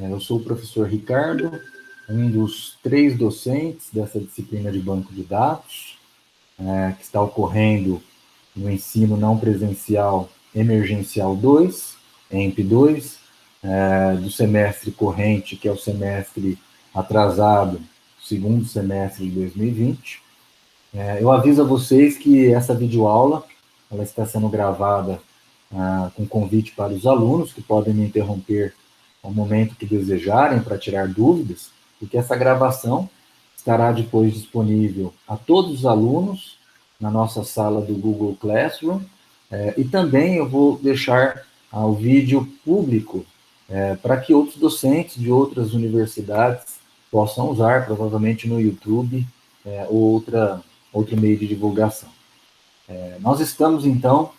Eu sou o professor Ricardo, um dos 3 docentes dessa disciplina de banco de dados, que está ocorrendo no ensino não presencial emergencial 2, EMP2, do semestre corrente, que é o semestre atrasado, segundo semestre de 2020. Eu aviso a vocês que essa videoaula ela está sendo gravada com convite para os alunos, que podem me interromper ao momento que desejarem para tirar dúvidas, porque essa gravação estará depois disponível a todos os alunos na nossa sala do Google Classroom, e também eu vou deixar o vídeo público para que outros docentes de outras universidades possam usar, provavelmente no YouTube ou outro meio de divulgação. Nós estamos, então,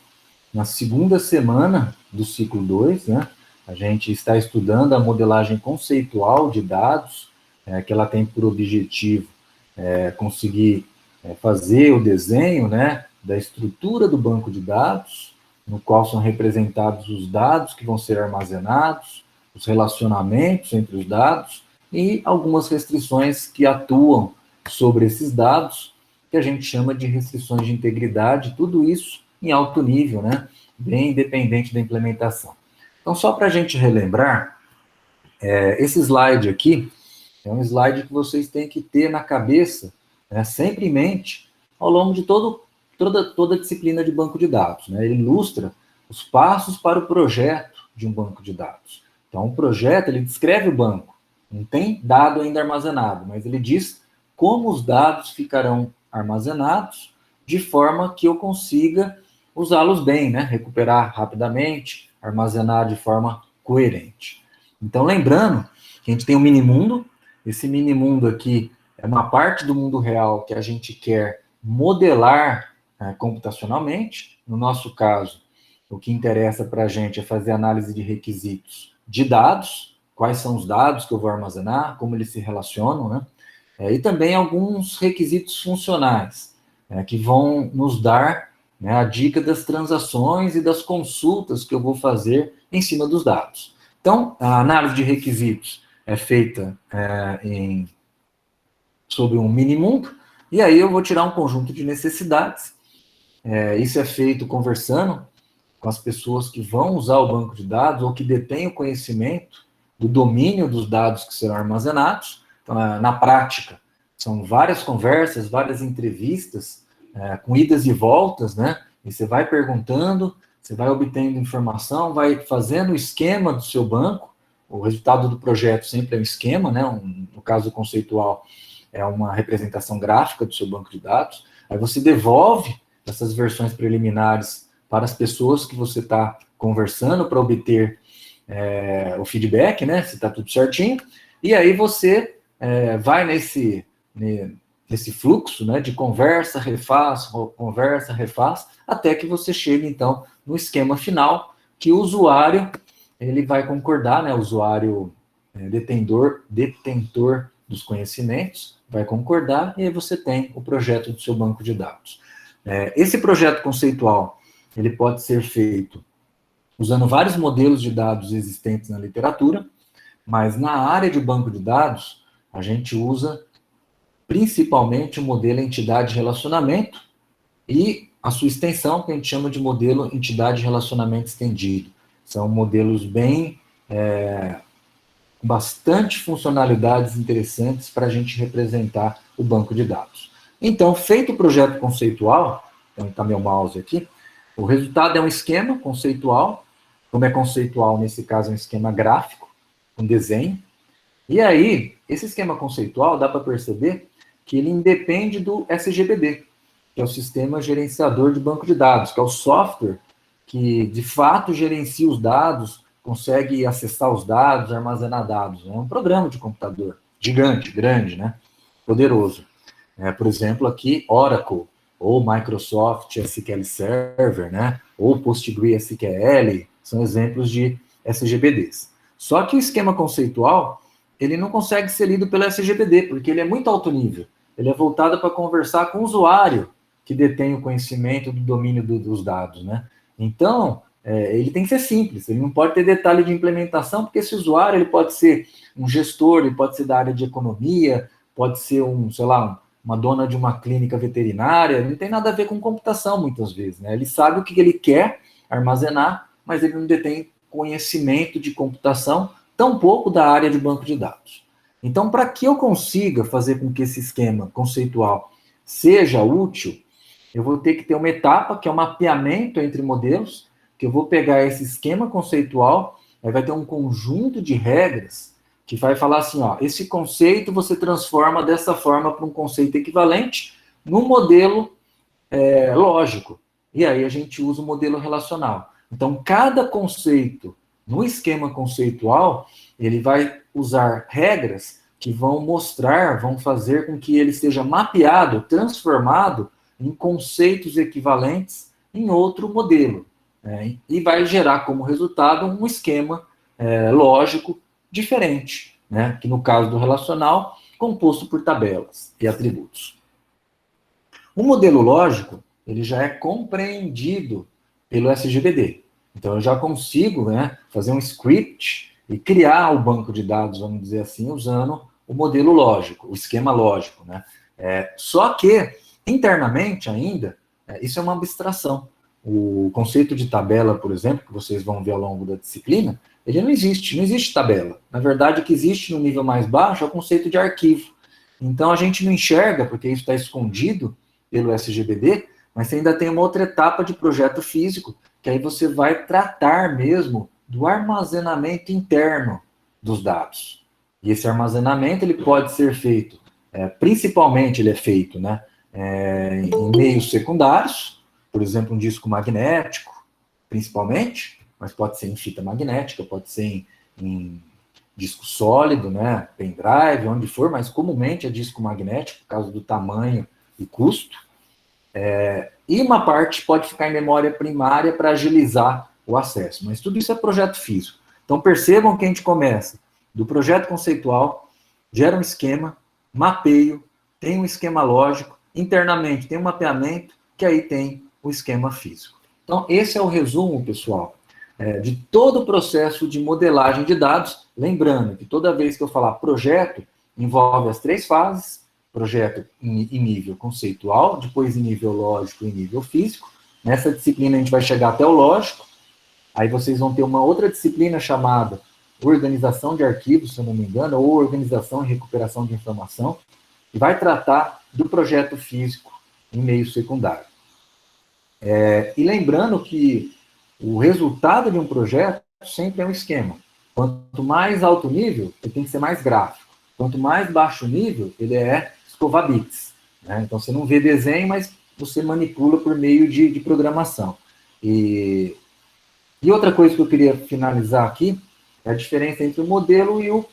na segunda semana do ciclo 2, né? A gente está estudando a modelagem conceitual de dados, que ela tem por objetivo conseguir fazer o desenho, né, da estrutura do banco de dados, no qual são representados os dados que vão ser armazenados, os relacionamentos entre os dados e algumas restrições que atuam sobre esses dados, que a gente chama de restrições de integridade, tudo isso em alto nível, né, bem independente da implementação. Então, só para a gente relembrar, esse slide aqui é um slide que vocês têm que ter na cabeça, né, sempre em mente, ao longo de toda a disciplina de banco de dados. Né? Ele ilustra os passos para o projeto de um banco de dados. Então, o projeto, ele descreve o banco, não tem dado ainda armazenado, mas ele diz como os dados ficarão armazenados de forma que eu consiga usá-los bem, né? Recuperar rapidamente, armazenar de forma coerente. Então, lembrando que a gente tem um mini-mundo, esse mini-mundo aqui é uma parte do mundo real que a gente quer modelar computacionalmente. No nosso caso, o que interessa para a gente é fazer análise de requisitos de dados, quais são os dados que eu vou armazenar, como eles se relacionam, né? E também alguns requisitos funcionais, que vão nos dar, né, a dica das transações e das consultas que eu vou fazer em cima dos dados. Então, a análise de requisitos é feita sobre um mini-mundo, e aí eu vou tirar um conjunto de necessidades. Isso é feito conversando com as pessoas que vão usar o banco de dados ou que detêm o conhecimento do domínio dos dados que serão armazenados. Então, na prática, são várias conversas, várias entrevistas, com idas e voltas, né? E você vai perguntando, você vai obtendo informação, vai fazendo o esquema do seu banco. O resultado do projeto sempre é um esquema, né? No caso conceitual, é uma representação gráfica do seu banco de dados. Aí você devolve essas versões preliminares para as pessoas que você está conversando para obter o feedback, né? Se está tudo certinho. E aí você vai nesse fluxo, né, de conversa, refaz, até que você chegue, então, no esquema final, que o usuário ele vai concordar, né, o usuário detentor dos conhecimentos vai concordar, e aí você tem o projeto do seu banco de dados. Esse projeto conceitual, ele pode ser feito usando vários modelos de dados existentes na literatura, mas na área de banco de dados, a gente usa principalmente o modelo entidade-relacionamento e a sua extensão, que a gente chama de modelo entidade-relacionamento estendido. São modelos com bastante funcionalidades interessantes para a gente representar o banco de dados. Então, feito o projeto conceitual, então está meu mouse aqui, o resultado é um esquema conceitual, como é conceitual, nesse caso, é um esquema gráfico, um desenho. E aí, esse esquema conceitual, dá para perceber que ele independe do SGBD, que é o Sistema Gerenciador de Banco de Dados, que é o software que, de fato, gerencia os dados, consegue acessar os dados, armazenar dados. É um programa de computador gigante, grande, né? Poderoso. Por exemplo, aqui, Oracle, ou Microsoft SQL Server, né? Ou PostgreSQL, são exemplos de SGBDs. Só que o esquema conceitual, ele não consegue ser lido pelo SGBD, porque ele é muito alto nível. Ele é voltado para conversar com o usuário que detém o conhecimento do domínio dos dados, né? Então, ele tem que ser simples, ele não pode ter detalhe de implementação, porque esse usuário ele pode ser um gestor, ele pode ser da área de economia, pode ser uma dona de uma clínica veterinária, não tem nada a ver com computação muitas vezes, né? Ele sabe o que ele quer armazenar, mas ele não detém conhecimento de computação, tampouco da área de banco de dados. Então, para que eu consiga fazer com que esse esquema conceitual seja útil, eu vou ter que ter uma etapa, que é o mapeamento entre modelos, que eu vou pegar esse esquema conceitual, aí vai ter um conjunto de regras que vai falar assim, ó, esse conceito você transforma dessa forma para um conceito equivalente num modelo lógico. E aí a gente usa o modelo relacional. Então, cada conceito no esquema conceitual, ele vai usar regras que vão fazer com que ele seja mapeado, transformado em conceitos equivalentes em outro modelo. E vai gerar como resultado um esquema lógico diferente, né? Que no caso do relacional, composto por tabelas e atributos. O modelo lógico, ele já é compreendido pelo SGBD. Então, eu já consigo, né, fazer um script e criar o banco de dados, vamos dizer assim, usando o modelo lógico, o esquema lógico, né? Só que, internamente ainda, isso é uma abstração. O conceito de tabela, por exemplo, que vocês vão ver ao longo da disciplina, ele não existe tabela. Na verdade, o que existe no nível mais baixo é o conceito de arquivo. Então, a gente não enxerga, porque isso está escondido pelo SGBD, mas você ainda tem uma outra etapa de projeto físico, que aí você vai tratar mesmo do armazenamento interno dos dados. E esse armazenamento ele pode ser feito, principalmente ele é feito, né, em meios secundários, por exemplo, um disco magnético, principalmente, mas pode ser em fita magnética, pode ser em disco sólido, né, pendrive, onde for, mas comumente é disco magnético, por causa do tamanho e custo. E uma parte pode ficar em memória primária para agilizar o acesso, mas tudo isso é projeto físico. Então percebam que a gente começa do projeto conceitual, gera um esquema, mapeio, tem um esquema lógico, internamente tem um mapeamento, que aí tem o esquema físico. Então esse é o resumo, pessoal, de todo o processo de modelagem de dados, lembrando que toda vez que eu falar projeto, envolve as 3 fases, projeto em nível conceitual, depois em nível lógico e nível físico. Nessa disciplina a gente vai chegar até o lógico, aí vocês vão ter uma outra disciplina chamada organização de arquivos, se eu não me engano, ou organização e recuperação de informação, que vai tratar do projeto físico em meio secundário. E lembrando que o resultado de um projeto sempre é um esquema. Quanto mais alto nível, ele tem que ser mais gráfico. Quanto mais baixo nível, ele é escovar bits. Né? Então, você não vê desenho, mas você manipula por meio de programação. E outra coisa que eu queria finalizar aqui é a diferença entre o modelo e o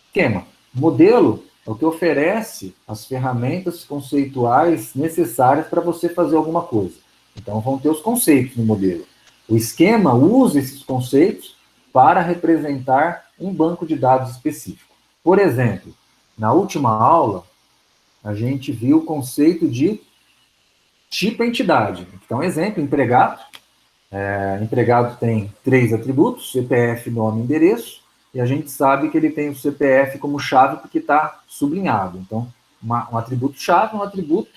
esquema. O modelo é o que oferece as ferramentas conceituais necessárias para você fazer alguma coisa. Então, vão ter os conceitos no modelo. O esquema usa esses conceitos para representar um banco de dados específico. Por exemplo, na última aula, a gente viu o conceito de tipo-entidade. Então, exemplo, empregado. Empregado tem 3 atributos, CPF, nome e endereço, e a gente sabe que ele tem o CPF como chave porque está sublinhado. Então, um atributo-chave é um atributo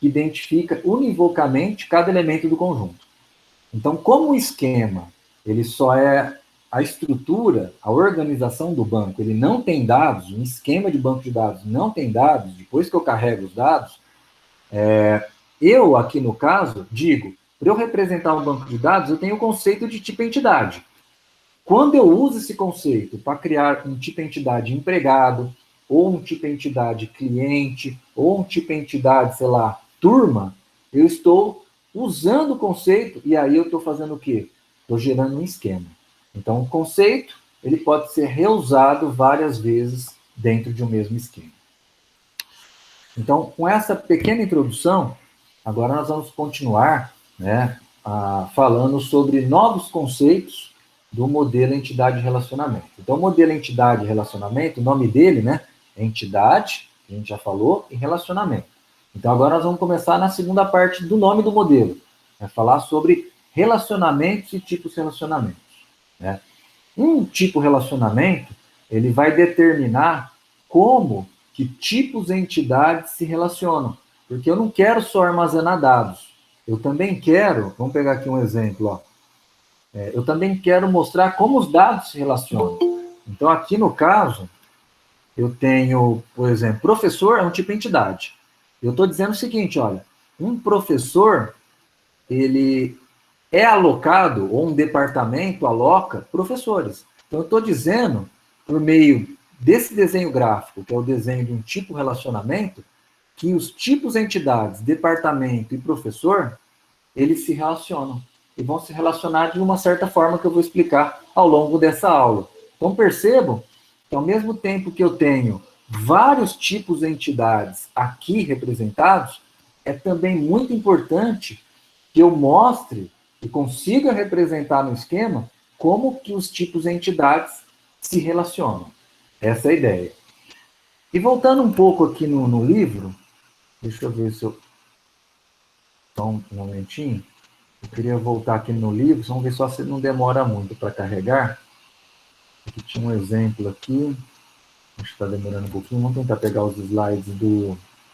que identifica univocamente cada elemento do conjunto. Então, como o esquema ele só é a estrutura, a organização do banco, ele não tem dados, um esquema de banco de dados não tem dados, depois que eu carrego os dados, eu, aqui no caso, digo, para eu representar um banco de dados, eu tenho o conceito de tipo-entidade. Quando eu uso esse conceito para criar um tipo-entidade empregado, ou um tipo-entidade cliente, ou um tipo-entidade, sei lá, turma, eu estou usando o conceito, e aí eu estou fazendo o quê? Estou gerando um esquema. Então, o conceito, ele pode ser reusado várias vezes dentro de um mesmo esquema. Então, com essa pequena introdução, agora nós vamos continuar, né, falando sobre novos conceitos do modelo entidade-relacionamento. Então, o modelo entidade-relacionamento, o nome dele, né, é entidade, que a gente já falou, e relacionamento. Então, agora nós vamos começar na segunda parte do nome do modelo, falar sobre relacionamentos e tipos de relacionamentos, né? Um tipo de relacionamento, ele vai determinar como que tipos de entidades se relacionam. Porque eu não quero só armazenar dados. Eu também quero, vamos pegar aqui um exemplo, ó. Eu também quero mostrar como os dados se relacionam. Então, aqui no caso, eu tenho, por exemplo, professor é um tipo de entidade. Eu estou dizendo o seguinte, olha, um professor, ele é alocado, ou um departamento aloca professores. Então, eu estou dizendo, por meio desse desenho gráfico, que é o desenho de um tipo relacionamento, que os tipos entidades, departamento e professor, eles se relacionam. E vão se relacionar de uma certa forma que eu vou explicar ao longo dessa aula. Então, percebam que, ao mesmo tempo que eu tenho vários tipos de entidades aqui representados, é também muito importante que eu mostre e consiga representar no esquema como que os tipos de entidades se relacionam. Essa é a ideia. E voltando um pouco aqui no livro, deixa eu ver se eu... Só um momentinho. Eu queria voltar aqui no livro, vamos ver só se não demora muito para carregar. Aqui tinha um exemplo aqui, acho que está demorando um pouquinho. Vamos tentar pegar os slides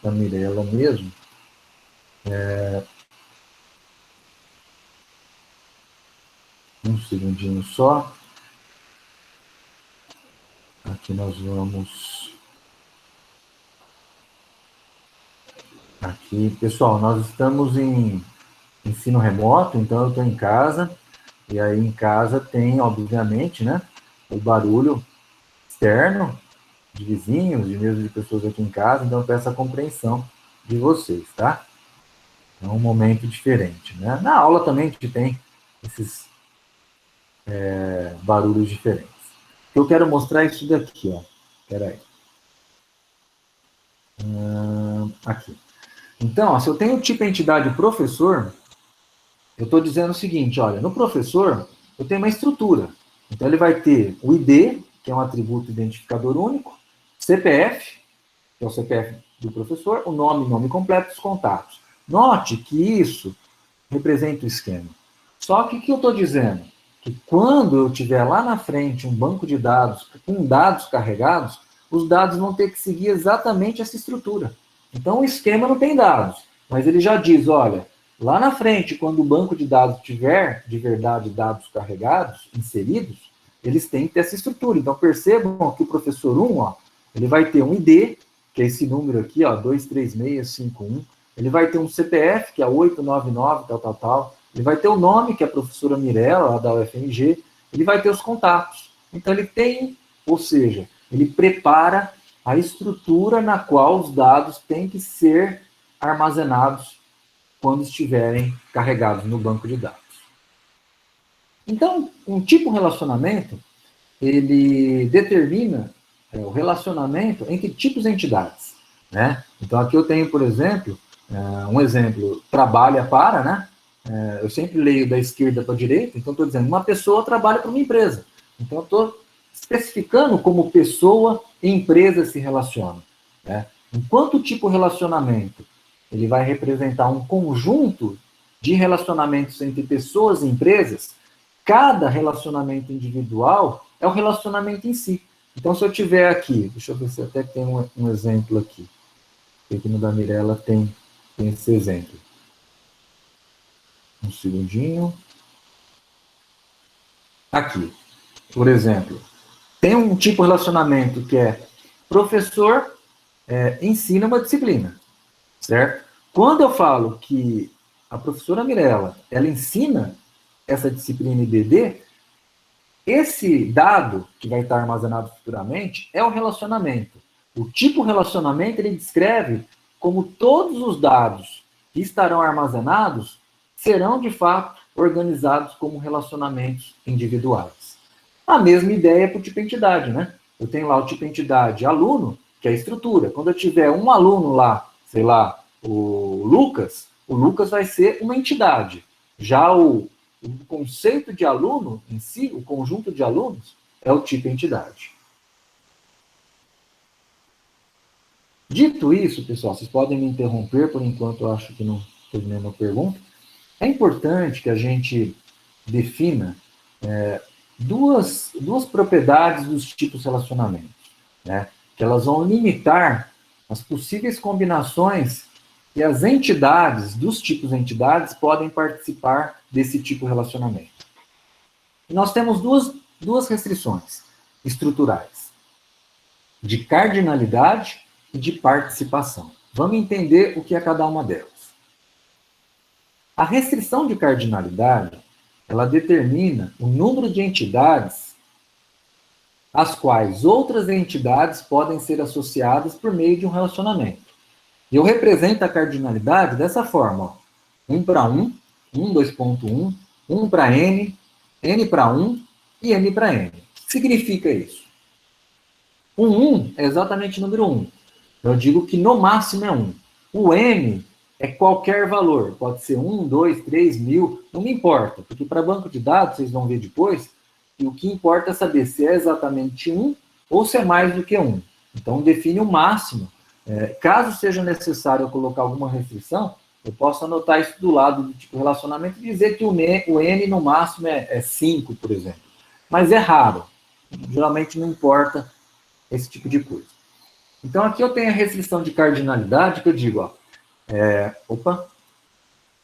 da Mirella mesmo. Um segundinho só. Aqui nós vamos... Aqui, pessoal, nós estamos em ensino remoto, então eu estou em casa, e aí em casa tem, obviamente, né, o barulho externo de vizinhos, de mesmo de pessoas aqui em casa, então eu peço a compreensão de vocês, tá? É um momento diferente, né? Na aula também a gente tem esses barulhos diferentes. Eu quero mostrar isso daqui, ó. Espera aí. Aqui. Então, ó, se eu tenho o tipo entidade professor, eu estou dizendo o seguinte, olha, no professor, eu tenho uma estrutura. Então, ele vai ter o ID, que é um atributo identificador único, CPF, que é o CPF do professor, o nome completo, os contatos. Note que isso representa o esquema. Só que o que eu estou dizendo? Que quando eu tiver lá na frente um banco de dados com dados carregados, os dados vão ter que seguir exatamente essa estrutura. Então, o esquema não tem dados, mas ele já diz, olha, lá na frente, quando o banco de dados tiver, de verdade, dados carregados, inseridos, eles têm que ter essa estrutura. Então, percebam que o professor 1, ó, ele vai ter um ID, que é esse número aqui, ó, 23651. Ele vai ter um CPF, que é 899, tal. Ele vai ter o nome, que é a professora Mirella, lá da UFMG. Ele vai ter os contatos. Então, ele tem, ou seja, ele prepara a estrutura na qual os dados têm que ser armazenados quando estiverem carregados no banco de dados. Então, um tipo de relacionamento, ele determina o relacionamento entre tipos de entidades, né? Então, aqui eu tenho, por exemplo, um exemplo, trabalha para, né? Eu sempre leio da esquerda para a direita, então estou dizendo, uma pessoa trabalha para uma empresa. Então, eu estou especificando como pessoa e empresa se relacionam, né? Enquanto o tipo de relacionamento, ele vai representar um conjunto de relacionamentos entre pessoas e empresas, cada relacionamento individual é o relacionamento em si. Então, se eu tiver aqui, deixa eu ver se até tem um exemplo aqui. Aqui no da Mirella tem esse exemplo. Um segundinho. Aqui, por exemplo, tem um tipo de relacionamento que é professor ensina uma disciplina, certo? Quando eu falo que a professora Mirella, ela ensina essa disciplina IBD, esse dado que vai estar armazenado futuramente é o relacionamento. O tipo relacionamento ele descreve como todos os dados que estarão armazenados serão de fato organizados como relacionamentos individuais. A mesma ideia para o tipo entidade, né? Eu tenho lá o tipo entidade aluno, que é a estrutura. Quando eu tiver um aluno lá, sei lá, o Lucas vai ser uma entidade. Já o conceito de aluno em si, o conjunto de alunos, é o tipo entidade. Dito isso, pessoal, vocês podem me interromper, por enquanto eu acho que não terminei a pergunta. É importante que a gente defina duas propriedades dos tipos de relacionamentos, né? Que elas vão limitar as possíveis combinações que as entidades, dos tipos de entidades, podem participar desse tipo de relacionamento. E nós temos duas restrições estruturais, de cardinalidade e de participação. Vamos entender o que é cada uma delas. A restrição de cardinalidade, ela determina o número de entidades às quais outras entidades podem ser associadas por meio de um relacionamento. Eu represento a cardinalidade dessa forma, ó. 1 para 1, 1, 2.1, 1 para n, n para 1 e m para n. O que significa isso? O 1 é exatamente o número 1. Eu digo que no máximo é 1. O n é qualquer valor. Pode ser 1, 2, 3, 1000, não me importa. Porque para banco de dados, vocês vão ver depois, e o que importa é saber se é exatamente 1 ou se é mais do que 1. Então, define o máximo. Caso seja necessário eu colocar alguma restrição, eu posso anotar isso do lado do tipo relacionamento e dizer que o n no máximo é 5, por exemplo. Mas é raro. Geralmente não importa esse tipo de coisa. Então, aqui eu tenho a restrição de cardinalidade, que eu digo, ó,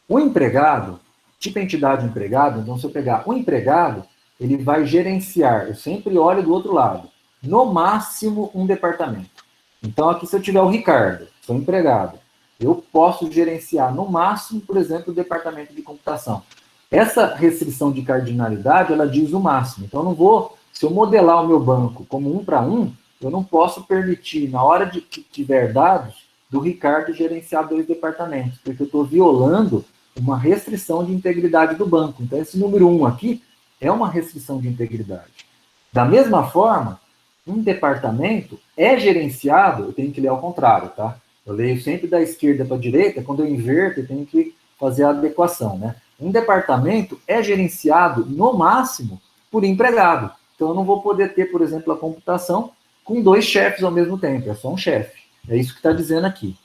o empregado, tipo entidade empregado, então se eu pegar o empregado, ele vai gerenciar, eu sempre olho do outro lado, no máximo um departamento. Então, aqui se eu tiver o Ricardo, sou empregado, eu posso gerenciar no máximo, por exemplo, o departamento de computação. Essa restrição de cardinalidade, ela diz o máximo. Então, eu não vou, se eu modelar o meu banco como 1 para 1, eu não posso permitir, na hora de que tiver dados, do Ricardo gerenciar 2 departamentos, porque eu estou violando uma restrição de integridade do banco. Então, esse número 1 aqui é uma restrição de integridade. Da mesma forma, um departamento é gerenciado, eu tenho que ler ao contrário, tá? Eu leio sempre da esquerda para a direita, quando eu inverto, eu tenho que fazer a adequação, né? Um departamento é gerenciado, no máximo, por empregado. Então, eu não vou poder ter, por exemplo, a computação com 2 chefes ao mesmo tempo, é só um chefe. É isso que está dizendo aqui.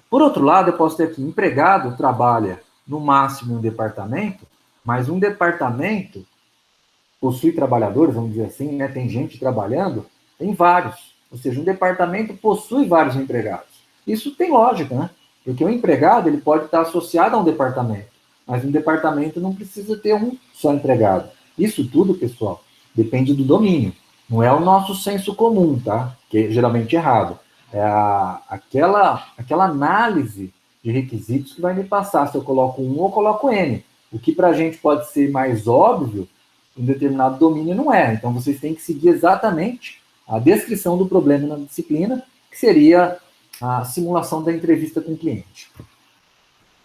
Por outro lado, eu posso ter aqui, empregado trabalha no máximo em um departamento, mas um departamento possui trabalhadores, vamos dizer assim, né? Tem gente trabalhando, tem vários. Ou seja, um departamento possui vários empregados. Isso tem lógica, né? Porque o empregado ele pode estar associado a um departamento, mas um departamento não precisa ter um só empregado. Isso tudo, pessoal, depende do domínio. Não é o nosso senso comum, tá? Que é geralmente errado. É aquela análise de requisitos que vai me passar se eu coloco 1 ou coloco N. O que para a gente pode ser mais óbvio, um determinado domínio não é. Então, vocês têm que seguir exatamente a descrição do problema na disciplina, que seria a simulação da entrevista com o cliente.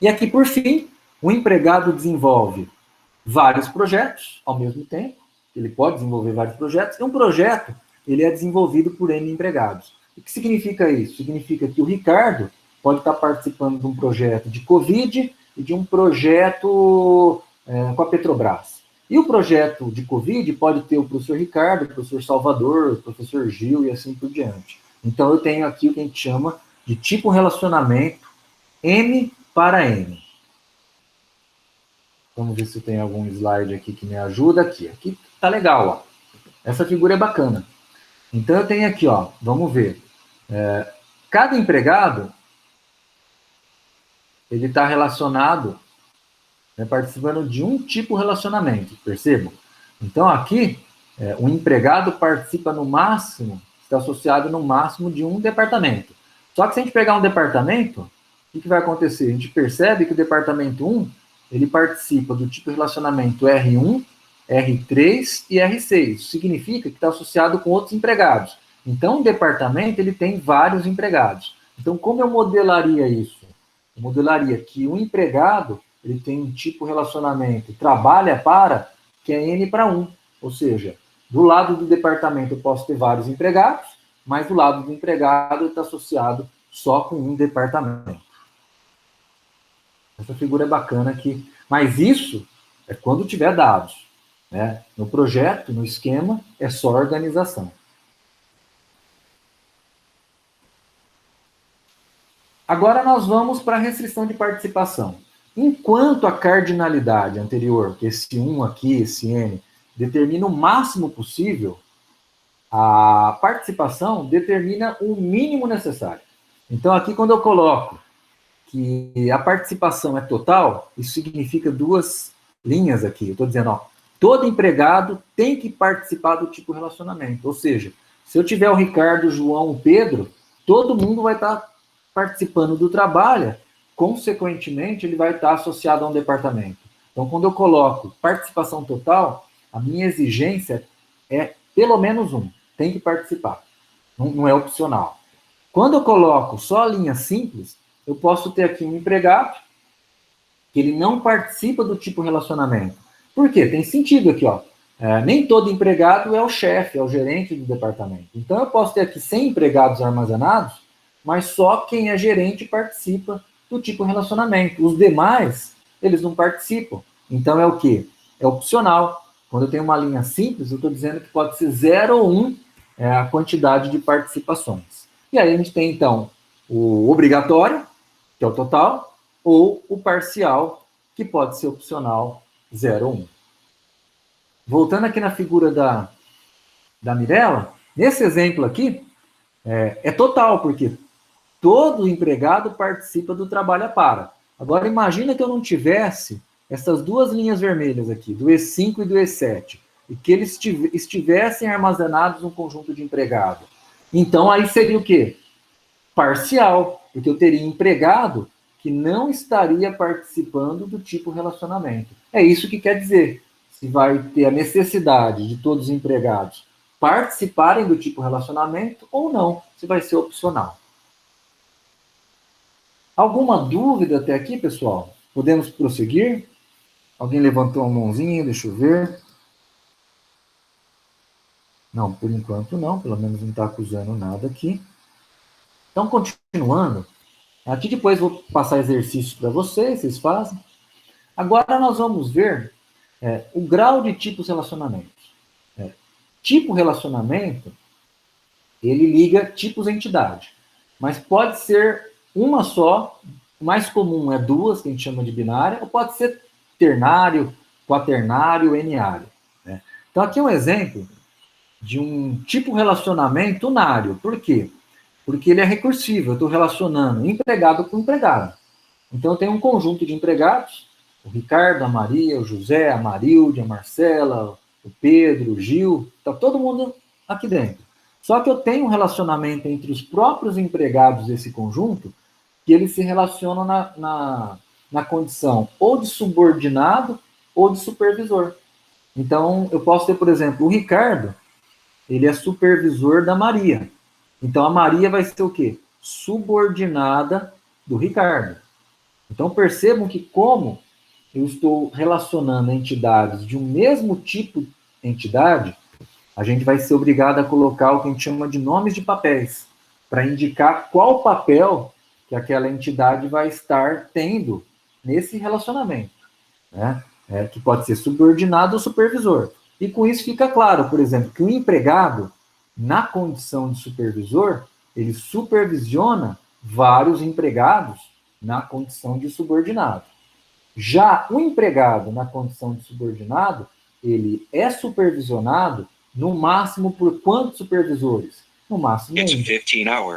E aqui, por fim, o empregado desenvolve vários projetos ao mesmo tempo. Ele pode desenvolver vários projetos. E um projeto, ele é desenvolvido por N empregados. O que significa isso? Significa que o Ricardo pode estar participando de um projeto de Covid e de um projeto com a Petrobras. E o projeto de Covid pode ter o professor Ricardo, o professor Salvador, o professor Gil e assim por diante. Então, eu tenho aqui o que a gente chama de tipo relacionamento M para N. Vamos ver se tem algum slide aqui que me ajuda. Aqui tá legal, ó. Essa figura é bacana. Então, eu tenho aqui, ó, vamos ver. Cada empregado, ele está relacionado, participando de um tipo de relacionamento, percebam? Então, aqui, o empregado participa no máximo, está associado no máximo de um departamento. Só que se a gente pegar um departamento, o que vai acontecer? A gente percebe que o departamento 1, ele participa do tipo de relacionamento R1, R3 e R6. Isso significa que está associado com outros empregados. Então, o departamento ele tem vários empregados. Então, como eu modelaria isso? Eu modelaria que o empregado ele tem um tipo de relacionamento, trabalha para, que é N para 1. Ou seja, do lado do departamento eu posso ter vários empregados, mas do lado do empregado ele está associado só com um departamento. Essa figura é bacana aqui. Mas isso é quando tiver dados. Né? No projeto, no esquema, é só organização. Agora nós vamos para a restrição de participação. Enquanto a cardinalidade anterior, que esse 1 aqui, esse N, determina o máximo possível, a participação determina o mínimo necessário. Então, aqui, quando eu coloco que a participação é total, isso significa duas linhas aqui. Eu estou dizendo, ó, todo empregado tem que participar do tipo relacionamento. Ou seja, se eu tiver o Ricardo, o João, o Pedro, todo mundo vai estar participando do trabalho, consequentemente, ele vai estar associado a um departamento. Então, quando eu coloco participação total, a minha exigência é pelo menos um, tem que participar, não é opcional. Quando eu coloco só a linha simples, eu posso ter aqui um empregado que ele não participa do tipo relacionamento. Por quê? Tem sentido aqui, ó. Nem todo empregado é o chefe, é o gerente do departamento. Então, eu posso ter aqui 100 empregados armazenados, mas só quem é gerente participa do tipo relacionamento. Os demais, eles não participam. Então, é o quê? É opcional. Quando eu tenho uma linha simples, eu estou dizendo que pode ser 0 ou 1 a quantidade de participações. E aí a gente tem, então, o obrigatório, que é o total, ou o parcial, que pode ser opcional 0 ou 1. Voltando aqui na figura da Mirella, nesse exemplo aqui, é total, porque todo empregado participa do trabalho a para. Agora, imagina que eu não tivesse essas duas linhas vermelhas aqui, do E5 e do E7, e que eles estivessem armazenados num conjunto de empregado. Então, aí seria o quê? Parcial, porque eu teria empregado que não estaria participando do tipo relacionamento. É isso que quer dizer. Se vai ter a necessidade de todos os empregados participarem do tipo relacionamento ou não, se vai ser opcional. Alguma dúvida até aqui, pessoal? Podemos prosseguir? Alguém levantou uma mãozinha, deixa eu ver. Não, por enquanto não, pelo menos não está acusando nada aqui. Então, continuando, aqui depois vou passar exercícios para vocês fazem. Agora nós vamos ver o grau de tipos relacionamentos. Tipo relacionamento, ele liga tipos à entidade, mas pode ser uma só, o mais comum é duas, que a gente chama de binária, ou pode ser ternário, quaternário, enário. Né? Então aqui é um exemplo de um tipo relacionamento unário. Por quê? Porque ele é recursivo, eu estou relacionando empregado com empregado. Então eu tenho um conjunto de empregados, o Ricardo, a Maria, o José, a Marilde, a Marcela, o Pedro, o Gil, está todo mundo aqui dentro. Só que eu tenho um relacionamento entre os próprios empregados desse conjunto que eles se relacionam na condição ou de subordinado ou de supervisor. Então, eu posso ter, por exemplo, o Ricardo, ele é supervisor da Maria. Então, a Maria vai ser o quê? Subordinada do Ricardo. Então, percebam que como eu estou relacionando entidades de um mesmo tipo de entidade, a gente vai ser obrigado a colocar o que a gente chama de nomes de papéis, para indicar qual papel que aquela entidade vai estar tendo nesse relacionamento, né? Que pode ser subordinado ou supervisor. E com isso fica claro, por exemplo, que o empregado, na condição de supervisor, ele supervisiona vários empregados na condição de subordinado. Já o empregado, na condição de subordinado, ele é supervisionado no máximo por quantos supervisores? No máximo 1.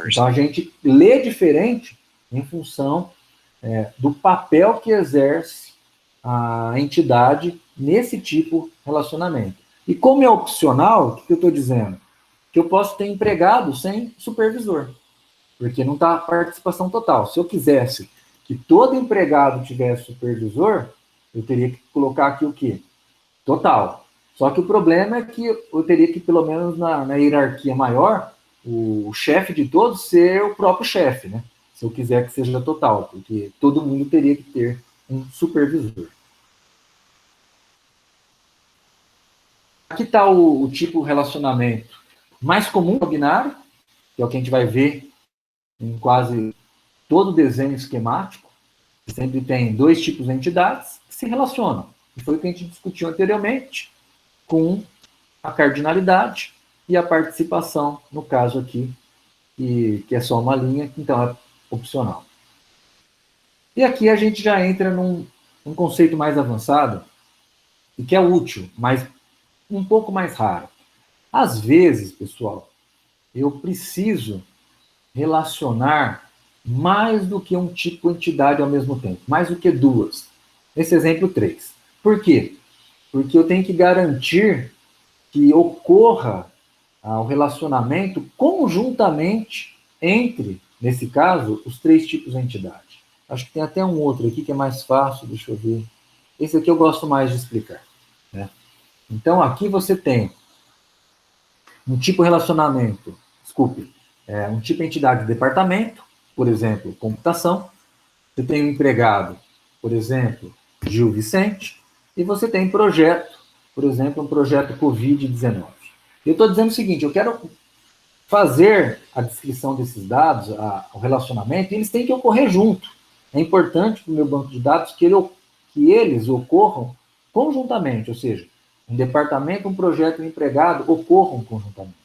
Então a gente lê diferente em função do papel que exerce a entidade nesse tipo de relacionamento. E como é opcional, o que eu estou dizendo? Que eu posso ter empregado sem supervisor, porque não está a participação total. Se eu quisesse que todo empregado tivesse supervisor, eu teria que colocar aqui o quê? Total. Só que o problema é que eu teria que, pelo menos na hierarquia maior, o chefe de todos ser o próprio chefe, né? Se eu quiser que seja total, porque todo mundo teria que ter um supervisor. Aqui está o tipo de relacionamento mais comum, o binário, que é o que a gente vai ver em quase todo desenho esquemático. Sempre tem dois tipos de entidades que se relacionam. E foi o que a gente discutiu anteriormente com a cardinalidade e a participação, no caso aqui, que é só uma linha, então é opcional. E aqui a gente já entra num conceito mais avançado, e que é útil, mas um pouco mais raro. Às vezes, pessoal, eu preciso relacionar mais do que um tipo de entidade ao mesmo tempo, mais do que duas. Nesse exemplo, três. Por quê? Porque eu tenho que garantir que ocorra o relacionamento conjuntamente entre, nesse caso, os três tipos de entidade. Acho que tem até um outro aqui que é mais fácil, deixa eu ver. Esse aqui eu gosto mais de explicar. Né? Então, aqui você tem um tipo de relacionamento, desculpe, um tipo de entidade de departamento, por exemplo, computação. Você tem um empregado, por exemplo, Gil Vicente, e você tem projeto, por exemplo, um projeto Covid-19. Eu estou dizendo o seguinte, eu quero fazer a descrição desses dados, o relacionamento, e eles têm que ocorrer junto. É importante para o meu banco de dados que eles ocorram conjuntamente, ou seja, um departamento, um projeto e um empregado ocorram conjuntamente.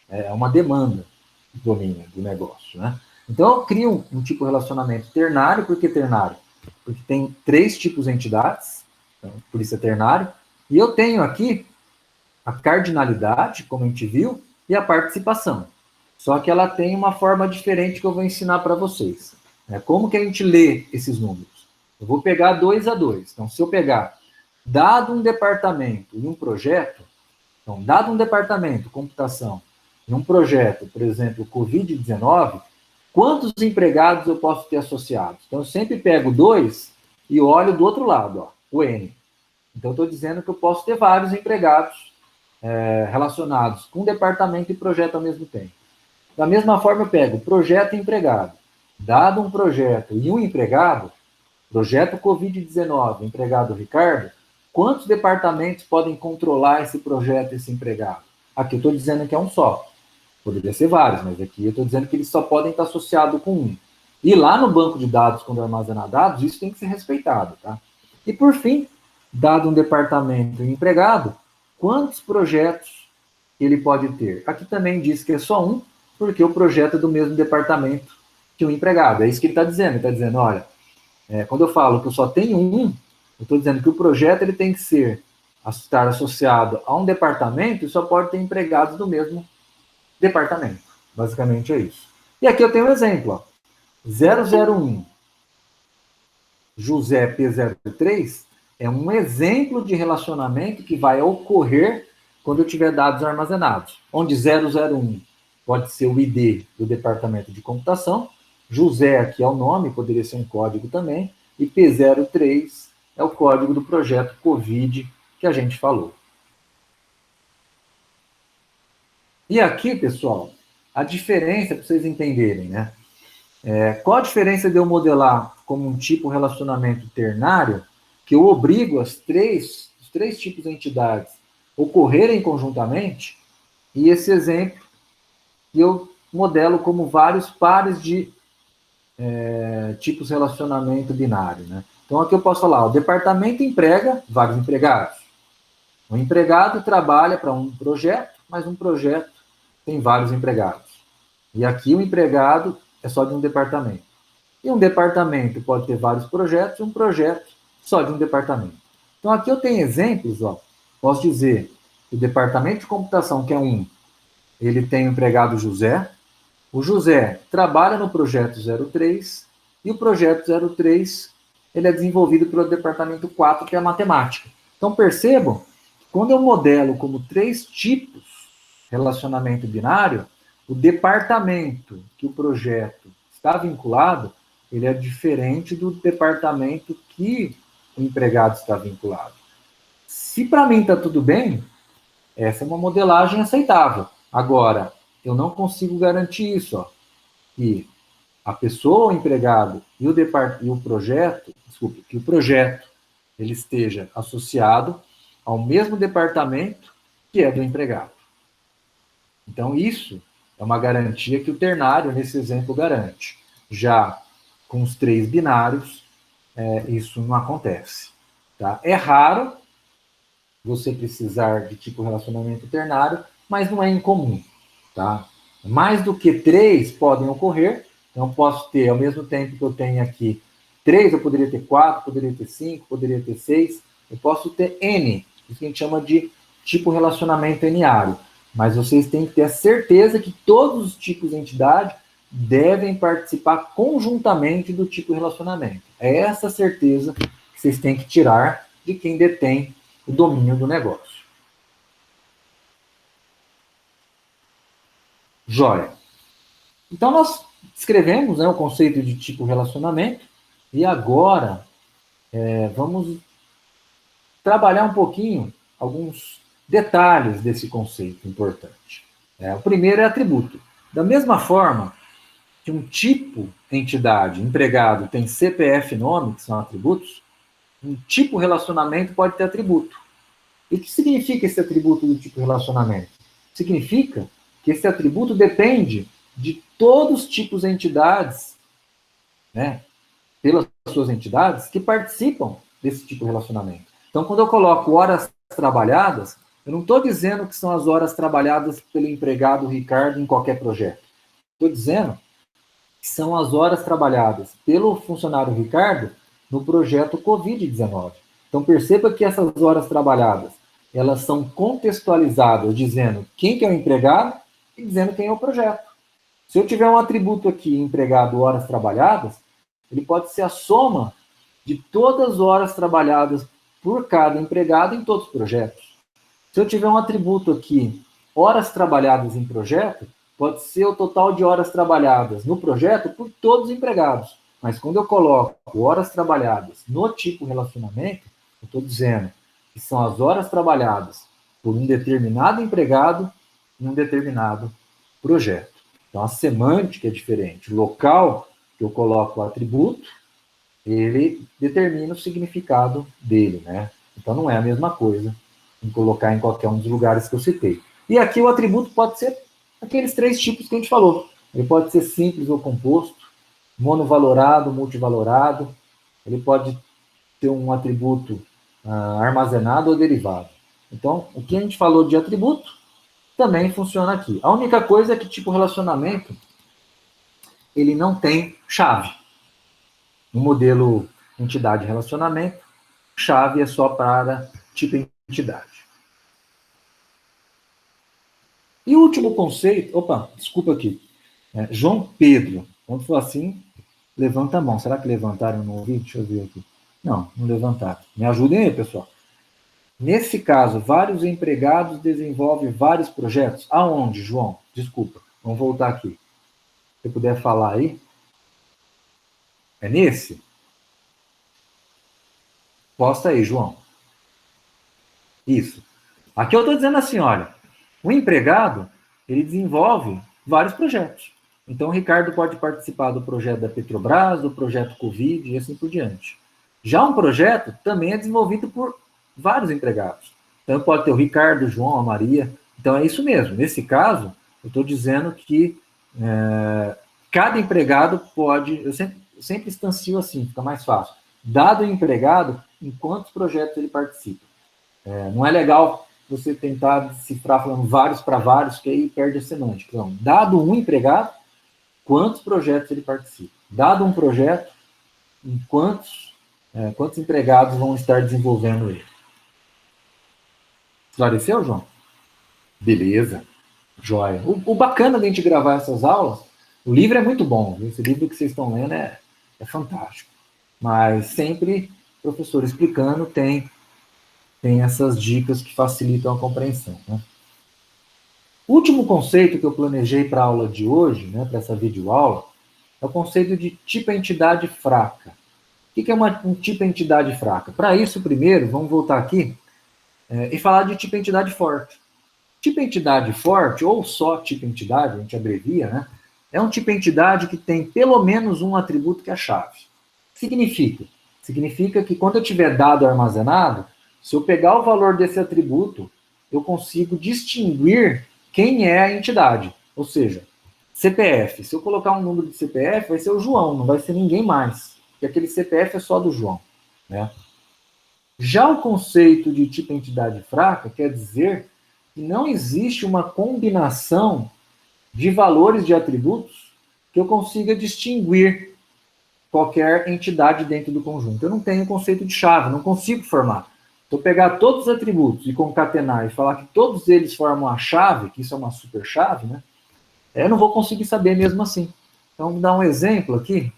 É uma demanda do negócio. Né? Então, eu crio um tipo de relacionamento ternário. Por que ternário? Porque tem três tipos de entidades, então, por isso é ternário, e eu tenho aqui a cardinalidade, como a gente viu, e a participação. Só que ela tem uma forma diferente que eu vou ensinar para vocês. Como que a gente lê esses números? Eu vou pegar 2 a 2. Então, se eu pegar dado um departamento e um projeto, então, dado um departamento, computação, e um projeto, por exemplo, Covid-19, quantos empregados eu posso ter associados? Então, eu sempre pego 2 e olho do outro lado, ó, o N. Então, estou dizendo que eu posso ter vários empregados relacionados com departamento e projeto ao mesmo tempo. Da mesma forma, eu pego projeto e empregado. Dado um projeto e um empregado, projeto Covid-19, empregado Ricardo, quantos departamentos podem controlar esse projeto e esse empregado? Aqui eu estou dizendo que é um só. Poderia ser vários, mas aqui eu estou dizendo que eles só podem estar associados com um. E lá no banco de dados, quando armazenar dados, isso tem que ser respeitado. Tá? E por fim, dado um departamento e empregado, quantos projetos ele pode ter? Aqui também diz que é só um, porque o projeto é do mesmo departamento que o empregado. É isso que ele está dizendo. Ele está dizendo, olha, quando eu falo que eu só tenho um, eu estou dizendo que o projeto ele tem que estar associado a um departamento e só pode ter empregados do mesmo departamento. Basicamente é isso. E aqui eu tenho um exemplo. Ó. 001 José P03 é um exemplo de relacionamento que vai ocorrer quando eu tiver dados armazenados. Onde 001 pode ser o ID do departamento de computação, José aqui é o nome, poderia ser um código também, e P03 é o código do projeto COVID que a gente falou. E aqui, pessoal, a diferença, para vocês entenderem, né? Qual a diferença de eu modelar como um tipo relacionamento ternário, que eu obrigo os três tipos de entidades ocorrerem conjuntamente, e esse exemplo que eu modelo como vários pares de tipos de relacionamento binário. Né? Então, aqui eu posso falar, o departamento emprega vários empregados. O empregado trabalha para um projeto, mas um projeto tem vários empregados. E aqui o empregado é só de um departamento. E um departamento pode ter vários projetos, e um projeto só de um departamento. Então, aqui eu tenho exemplos, ó. Posso dizer que o departamento de computação, que é um, ele tem o empregado José. O José trabalha no projeto 03, e o projeto 03 ele é desenvolvido pelo departamento 4, que é a matemática. Então, percebam, quando eu modelo como três tipos de relacionamento binário, o departamento que o projeto está vinculado, ele é diferente do departamento que o empregado está vinculado. Se para mim está tudo bem, essa é uma modelagem aceitável. Agora, eu não consigo garantir isso, ó, que a pessoa, o empregado e o projeto, desculpe, que o projeto ele esteja associado ao mesmo departamento que é do empregado. Então, isso é uma garantia que o ternário, nesse exemplo, garante. Já com os três binários, isso não acontece. Tá? É raro você precisar de tipo relacionamento ternário, mas não é incomum. Tá? Mais do que três podem ocorrer, então posso ter, ao mesmo tempo que eu tenho aqui 3, eu poderia ter 4, poderia ter 5, poderia ter 6, eu posso ter N, isso que a gente chama de tipo relacionamento N-ário. Mas vocês têm que ter a certeza que todos os tipos de entidade devem participar conjuntamente do tipo relacionamento. É essa certeza que vocês têm que tirar de quem detém o domínio do negócio. Joia. Então, nós descrevemos, né, o conceito de tipo relacionamento e agora vamos trabalhar um pouquinho alguns detalhes desse conceito importante. O primeiro é atributo. Da mesma forma que um tipo, entidade, empregado tem CPF e nome, que são atributos, um tipo relacionamento pode ter atributo. E o que significa esse atributo do tipo relacionamento? Significa que esse atributo depende de todos os tipos de entidades, né, pelas suas entidades, que participam desse tipo de relacionamento. Então, quando eu coloco horas trabalhadas, eu não estou dizendo que são as horas trabalhadas pelo empregado Ricardo em qualquer projeto. Estou dizendo que são as horas trabalhadas pelo funcionário Ricardo no projeto Covid-19. Então, perceba que essas horas trabalhadas, elas são contextualizadas, dizendo quem que é o empregado e dizendo quem é o projeto. Se eu tiver um atributo aqui, empregado horas trabalhadas, ele pode ser a soma de todas as horas trabalhadas por cada empregado em todos os projetos. Se eu tiver um atributo aqui, horas trabalhadas em projeto, pode ser o total de horas trabalhadas no projeto por todos os empregados. Mas quando eu coloco horas trabalhadas no tipo relacionamento, eu estou dizendo que são as horas trabalhadas por um determinado empregado em um determinado projeto. Então, a semântica é diferente. O local que eu coloco o atributo, ele determina o significado dele, né? Então, não é a mesma coisa em colocar em qualquer um dos lugares que eu citei. E aqui o atributo pode ser aqueles 3 tipos que a gente falou. Ele pode ser simples ou composto, monovalorado, multivalorado, ele pode ter um atributo armazenado ou derivado. Então, o que a gente falou de atributo também funciona aqui. A única coisa é que tipo relacionamento ele não tem chave. No modelo entidade-relacionamento, chave é só para tipo entidade. E o último conceito, desculpa aqui, João Pedro, quando for assim, levanta a mão. Será que levantaram no ouvido? Deixa eu ver aqui. Não levantaram. Me ajudem aí, pessoal. Nesse caso, vários empregados desenvolvem vários projetos. Aonde, João? Desculpa, vamos voltar aqui. Se você puder falar aí. É nesse? Posta aí, João. Isso. Aqui eu estou dizendo assim, olha, o empregado, ele desenvolve vários projetos. Então, o Ricardo pode participar do projeto da Petrobras, do projeto Covid e assim por diante. Já um projeto também é desenvolvido por vários empregados. Então, pode ter o Ricardo, o João, a Maria. Então, é isso mesmo. Nesse caso, eu estou dizendo que cada empregado pode... Eu sempre instancio assim, fica mais fácil. Dado o empregado, em quantos projetos ele participa. Não é legal você tentar decifrar falando vários para vários, que aí perde a semântica. Então, dado um empregado, quantos projetos ele participa? Dado um projeto, em quantos empregados vão estar desenvolvendo ele? Esclareceu, João? Beleza. Joia. O bacana de a gente gravar essas aulas, o livro é muito bom. Esse livro que vocês estão lendo é fantástico. Mas sempre o professor explicando tem essas dicas que facilitam a compreensão. Né? O último conceito que eu planejei para a aula de hoje, né, para essa videoaula, é o conceito de tipo-entidade fraca. O que é um tipo-entidade fraca? Para isso, primeiro, vamos voltar aqui e falar de tipo-entidade forte. Tipo-entidade forte, ou só tipo-entidade, a gente abrevia, né, é um tipo-entidade que tem pelo menos um atributo que é a chave. Significa? Significa que quando eu tiver dado armazenado, se eu pegar o valor desse atributo, eu consigo distinguir quem é a entidade. Ou seja, CPF. Se eu colocar um número de CPF, vai ser o João, não vai ser ninguém mais. Porque aquele CPF é só do João. Né? Já o conceito de tipo entidade fraca quer dizer que não existe uma combinação de valores de atributos que eu consiga distinguir qualquer entidade dentro do conjunto. Eu não tenho conceito de chave, não consigo formar. Se eu pegar todos os atributos e concatenar e falar que todos eles formam a chave, que isso é uma super chave, né? Eu não vou conseguir saber mesmo assim. Então, vou dar um exemplo aqui.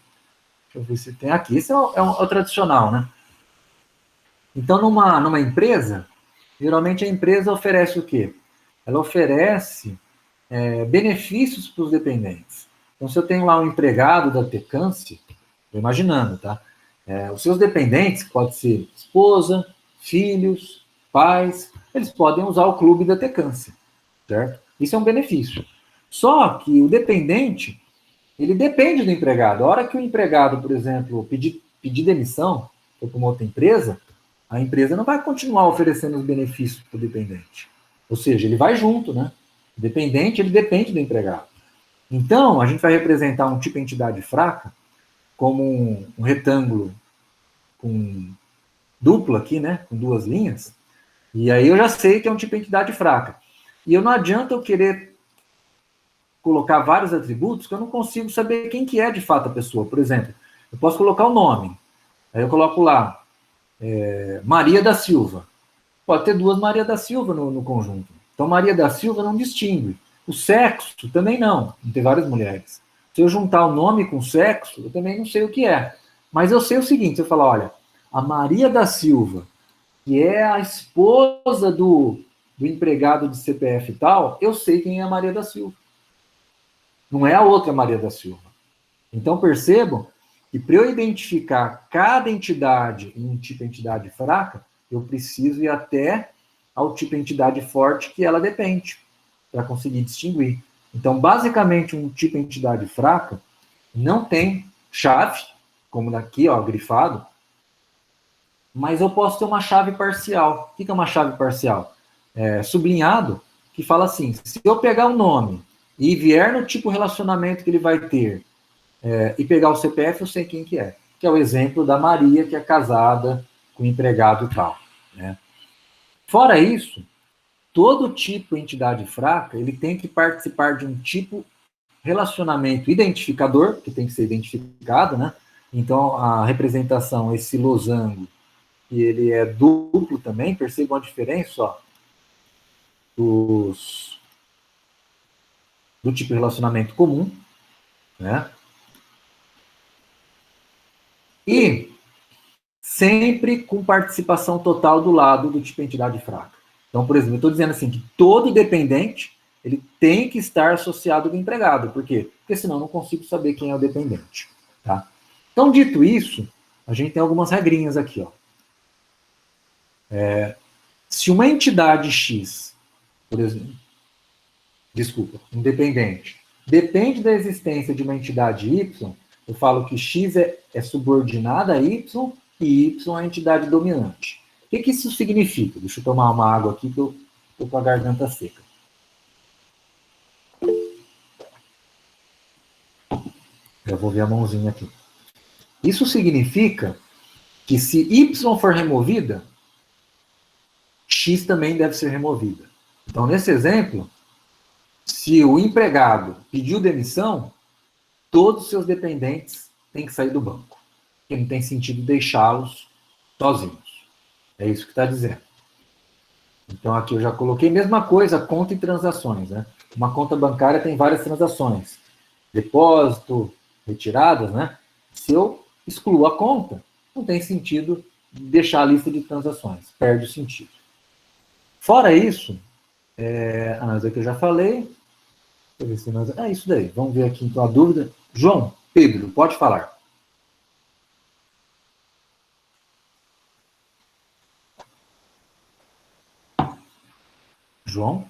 Deixa eu ver se tem aqui. Esse é o tradicional, né? Então, numa empresa, geralmente a empresa oferece o quê? Ela oferece benefícios para os dependentes. Então, se eu tenho lá um empregado da Tecance, estou imaginando, tá? Os seus dependentes, que pode ser esposa, filhos, pais, eles podem usar o clube da Tecance, certo? Isso é um benefício. Só que o dependente, ele depende do empregado. A hora que o empregado, por exemplo, pedir demissão ou para uma outra empresa, a empresa não vai continuar oferecendo os benefícios para o dependente. Ou seja, ele vai junto, né? O dependente, ele depende do empregado. Então, a gente vai representar um tipo de entidade fraca como um retângulo com duplo aqui, né? Com duas linhas. E aí eu já sei que é um tipo de entidade fraca. E não adianta eu querer colocar vários atributos que eu não consigo saber quem que é de fato a pessoa. Por exemplo, eu posso colocar o nome. Aí eu coloco lá, Maria da Silva. Pode ter duas Maria da Silva no conjunto. Então, Maria da Silva não distingue. O sexo também não tem várias mulheres. Se eu juntar o nome com o sexo, eu também não sei o que é. Mas eu sei o seguinte, se eu falar, olha, a Maria da Silva, que é a esposa do empregado de CPF e tal, eu sei quem é a Maria da Silva. Não é a outra Maria da Silva. Então, percebam que para eu identificar cada entidade em um tipo de entidade fraca, eu preciso ir até ao tipo de entidade forte que ela depende, para conseguir distinguir. Então, basicamente, um tipo de entidade fraca não tem chave, como daqui, ó, grifado, mas eu posso ter uma chave parcial. O que é uma chave parcial? Sublinhado, que fala assim, se eu pegar o nome e vier no tipo de relacionamento que ele vai ter, e pegar o CPF, eu sei quem que é. Que é o exemplo da Maria, que é casada com o empregado e tal. Né? Fora isso, todo tipo de entidade fraca, ele tem que participar de um tipo relacionamento identificador, que tem que ser identificado, né? Então, a representação, esse losango, e ele é duplo também, percebam a diferença, ó, do tipo de relacionamento comum, né? E sempre com participação total do lado do tipo de entidade fraca. Então, por exemplo, eu estou dizendo assim que todo dependente ele tem que estar associado ao empregado. Por quê? Porque senão eu não consigo saber quem é o dependente. Tá? Então, dito isso, a gente tem algumas regrinhas aqui. Ó. Se uma entidade X, por exemplo, um dependente, depende da existência de uma entidade Y, eu falo que X é subordinada a Y e Y é a entidade dominante. O que isso significa? Deixa eu tomar uma água aqui que eu estou com a garganta seca. Já vou ver a mãozinha aqui. Isso significa que se Y for removida, X também deve ser removida. Então, nesse exemplo, se o empregado pediu demissão, todos os seus dependentes têm que sair do banco. Porque não tem sentido deixá-los sozinhos. É isso que está dizendo. Então, aqui eu já coloquei mesma coisa, conta e transações. Né? Uma conta bancária tem várias transações. Depósito, retiradas, né? Se eu excluo a conta, não tem sentido deixar a lista de transações. Perde o sentido. Fora isso, isso aqui eu já falei. Deixa eu ver se nós... isso daí. Vamos ver aqui então a dúvida. João, Pedro, pode falar. João?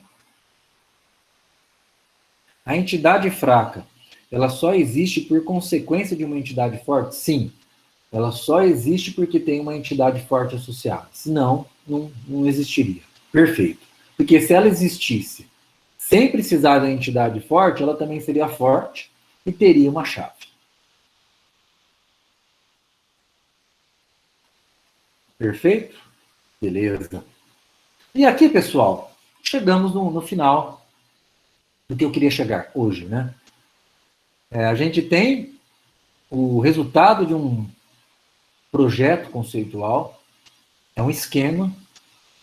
A entidade fraca, ela só existe por consequência de uma entidade forte? Sim. Ela só existe porque tem uma entidade forte associada. Senão, não existiria. Perfeito. Porque se ela existisse sem precisar da entidade forte, ela também seria forte e teria uma chave. Perfeito? Beleza. E aqui, pessoal, chegamos no final do que eu queria chegar hoje, né? A gente tem o resultado de um projeto conceitual é um esquema,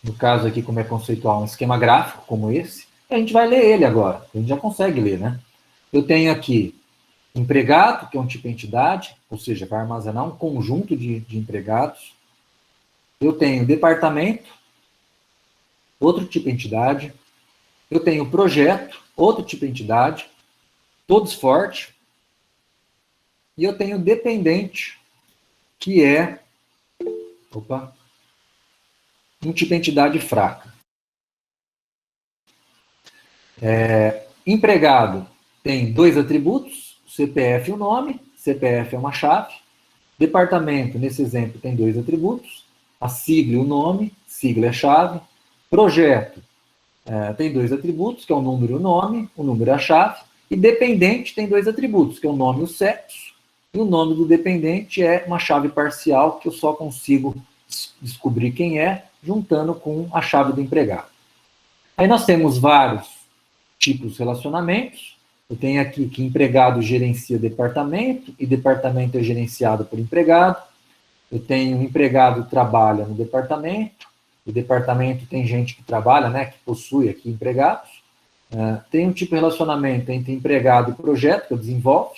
no caso aqui, como é conceitual, um esquema gráfico como esse, e a gente vai ler ele agora, a gente já consegue ler, né? Eu tenho aqui empregado, que é um tipo de entidade, ou seja, vai armazenar um conjunto de empregados. Eu tenho departamento, outro tipo de entidade. Eu tenho projeto, outro tipo de entidade, todos fortes. E eu tenho dependente, que é um tipo de entidade fraca. Empregado tem 2 atributos, o CPF e o nome. CPF é uma chave. Departamento, nesse exemplo, tem 2 atributos, a sigla e o nome. Sigla é chave. Projeto tem 2 atributos, que é o número e o nome. O número é a chave. E dependente tem 2 atributos, que é o nome e o sexo. E o nome do dependente é uma chave parcial, que eu só consigo descobrir quem é, juntando com a chave do empregado. Aí nós temos vários tipos de relacionamentos. Eu tenho aqui que empregado gerencia departamento, e departamento é gerenciado por empregado. Eu tenho um empregado que trabalha no departamento, o departamento tem gente que trabalha, né, que possui aqui empregados. Tem um tipo de relacionamento entre empregado e projeto, que eu desenvolvo.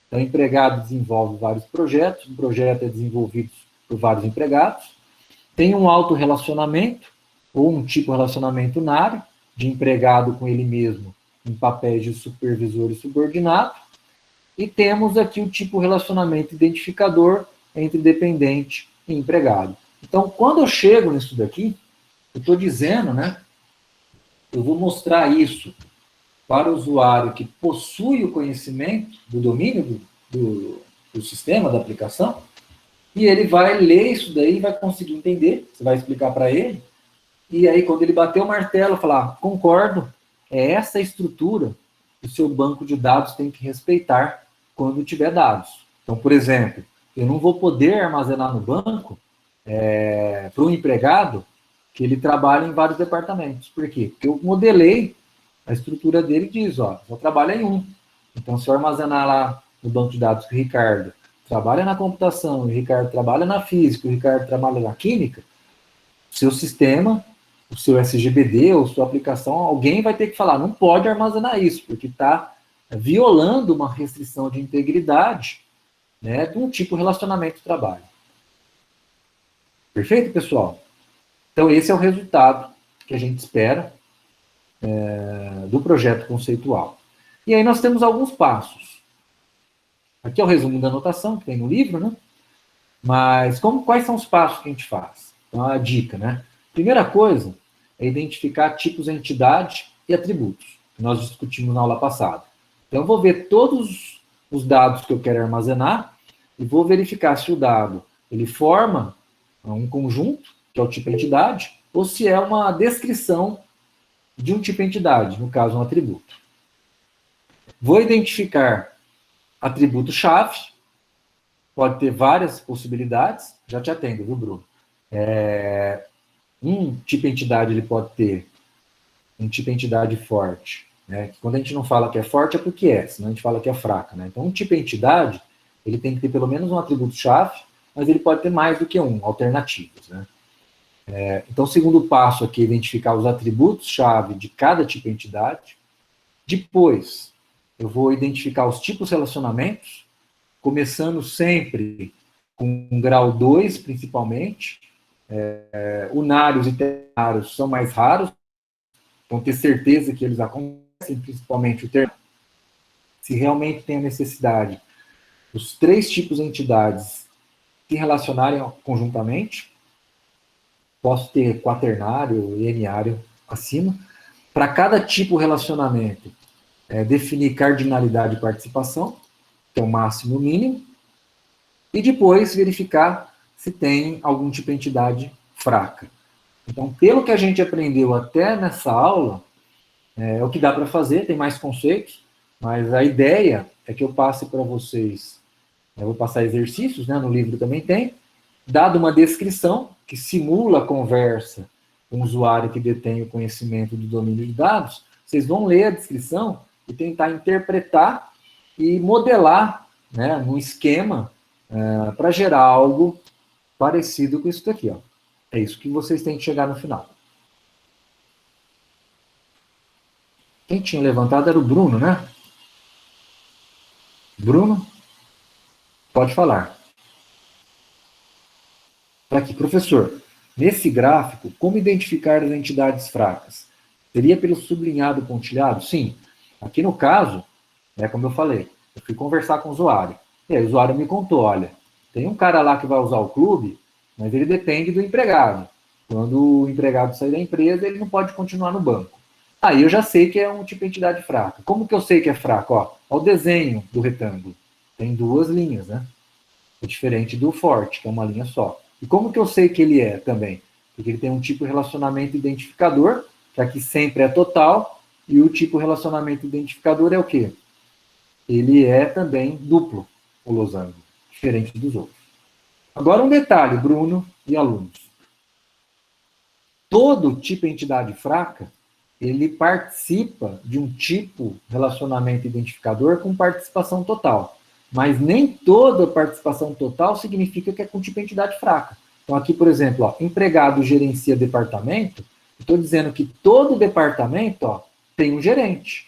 Então, o empregado desenvolve vários projetos, o projeto é desenvolvido por vários empregados. Tem um autorrelacionamento, ou um tipo de relacionamento unário, de empregado com ele mesmo, em papéis de supervisor e subordinado. E temos aqui o tipo de relacionamento identificador entre dependente e empregado. Então, quando eu chego nisso daqui, eu estou dizendo, né, eu vou mostrar isso para o usuário que possui o conhecimento do domínio do sistema, da aplicação, e ele vai ler isso daí, vai conseguir entender, você vai explicar para ele, e aí quando ele bater o martelo, falar, concordo, é essa a estrutura que o seu banco de dados tem que respeitar quando tiver dados. Então, por exemplo, eu não vou poder armazenar no banco para um empregado que ele trabalha em vários departamentos. Por quê? Porque eu modelei a estrutura dele diz, ó, só trabalha em um. Então, se eu armazenar lá no banco de dados que o Ricardo trabalha na computação, o Ricardo trabalha na física, o Ricardo trabalha na química, o seu sistema, o seu SGBD ou sua aplicação, alguém vai ter que falar, não pode armazenar isso, porque está violando uma restrição de integridade, né, de um tipo de relacionamento de trabalho. Perfeito, pessoal? Então, esse é o resultado que a gente espera do projeto conceitual. E aí nós temos alguns passos. Aqui é o resumo da anotação que tem no livro, né? Mas quais são os passos que a gente faz? Então, a dica, né? Primeira coisa é identificar tipos, entidade e atributos, que nós discutimos na aula passada. Então, eu vou ver todos os dados que eu quero armazenar e vou verificar se o dado ele forma um conjunto, que é o tipo entidade, ou se é uma descrição de um tipo de entidade, no caso, um atributo. Vou identificar atributo-chave, pode ter várias possibilidades, já te atendo, viu, Bruno? Um tipo de entidade, ele pode ter um tipo de entidade forte, né? Que quando a gente não fala que é forte é porque é, senão a gente fala que é fraca, né? Então, um tipo de entidade, ele tem que ter pelo menos um atributo-chave, mas ele pode ter mais do que um, alternativos, né? Então, o segundo passo aqui é identificar os atributos-chave de cada tipo de entidade. Depois, eu vou identificar os tipos de relacionamentos, começando sempre com grau 2, principalmente. Unários e ternários são mais raros, então ter certeza que eles acontecem, principalmente o ternário. Se realmente tem a necessidade, os 3 tipos de entidades se relacionarem conjuntamente. Posso ter quaternário e enário acima. Para cada tipo de relacionamento, definir cardinalidade e participação, que é o máximo e o mínimo, e depois verificar se tem algum tipo de entidade fraca. Então, pelo que a gente aprendeu até nessa aula, é o que dá para fazer, tem mais conceitos, mas a ideia é que eu passe para vocês, eu vou passar exercícios, né, no livro também tem, dado uma descrição que simula a conversa com o usuário que detém o conhecimento do domínio de dados, vocês vão ler a descrição e tentar interpretar e modelar né, num esquema para gerar algo parecido com isso daqui, ó. É isso que vocês têm que chegar no final. Quem tinha levantado era o Bruno, né? Bruno, pode falar. Aqui, professor, nesse gráfico, como identificar as entidades fracas? Seria pelo sublinhado pontilhado? Sim. Aqui no caso, como eu falei, eu fui conversar com o usuário. E aí o usuário me contou, olha, tem um cara lá que vai usar o clube, mas ele depende do empregado. Quando o empregado sair da empresa, ele não pode continuar no banco. Aí eu já sei que é um tipo de entidade fraca. Como que eu sei que é fraco? Ó, o desenho do retângulo. Tem duas linhas, né? É diferente do forte, que é uma linha só. E como que eu sei que ele é também? Porque ele tem um tipo de relacionamento identificador, que aqui sempre é total, e o tipo de relacionamento identificador é o quê? Ele é também duplo, o losango, diferente dos outros. Agora um detalhe, Bruno e alunos. Todo tipo de entidade fraca, ele participa de um tipo de relacionamento identificador com participação total. Mas nem toda participação total significa que é com tipo de entidade fraca. Então aqui, por exemplo, ó, empregado gerencia departamento, estou dizendo que todo departamento tem um gerente.